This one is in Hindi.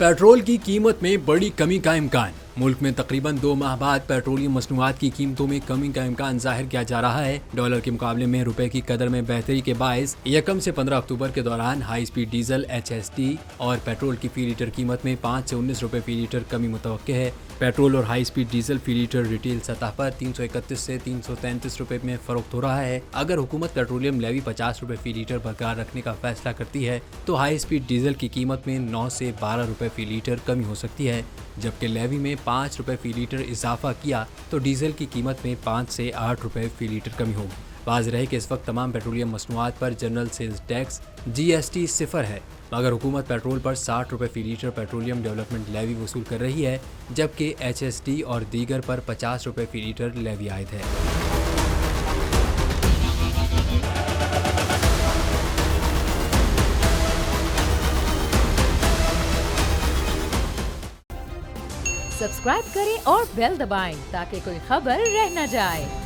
पेट्रोल की कीमत में बड़ी कमी का इम्कान। मुल्क में तकरीबन 2 माह बाद पेट्रोलियम मसनूआत की कीमतों में कमी का इम्कान जाहिर किया जा रहा है। डॉलर के मुकाबले में रुपए की कदर में बेहतरी के बायस 1 से 15 अक्टूबर के दौरान हाई स्पीड डीजल HSD और पेट्रोल की फी लीटर कीमत में 5 से 19 रुपए फी लीटर कमी मुतवक्के है। पेट्रोल और हाई स्पीड डीजल फी लीटर रिटेल सतह पर 331 से 333 रुपए में फरोख्त हो रहा है। अगर हुकूमत पेट्रोलियम लेवी 50 रुपए फी लीटर बरकरार रखने का फैसला करती है तो हाई स्पीड डीजल की कीमत में 9 से 12 रुपए फी लीटर कमी हो सकती है, जबकि लेवी में 5 रुपए फी लीटर इजाफा किया तो डीजल की कीमत में 5 से 8 रुपए फी लीटर कमी होगी। वाज़ेह है कि इस वक्त तमाम पेट्रोलियम मसनूआत पर जनरल सेल्स टैक्स GST 0 है, मगर हुकूमत पेट्रोल पर 60 रुपए फी लीटर पेट्रोलियम डेवलपमेंट लेवी वसूल कर रही है, जबकि HSD और दीगर पर 50 रुपए फी लीटर लेवी आयद है। सब्सक्राइब करें और बेल दबाएं ताकि कोई खबर रह न जाए।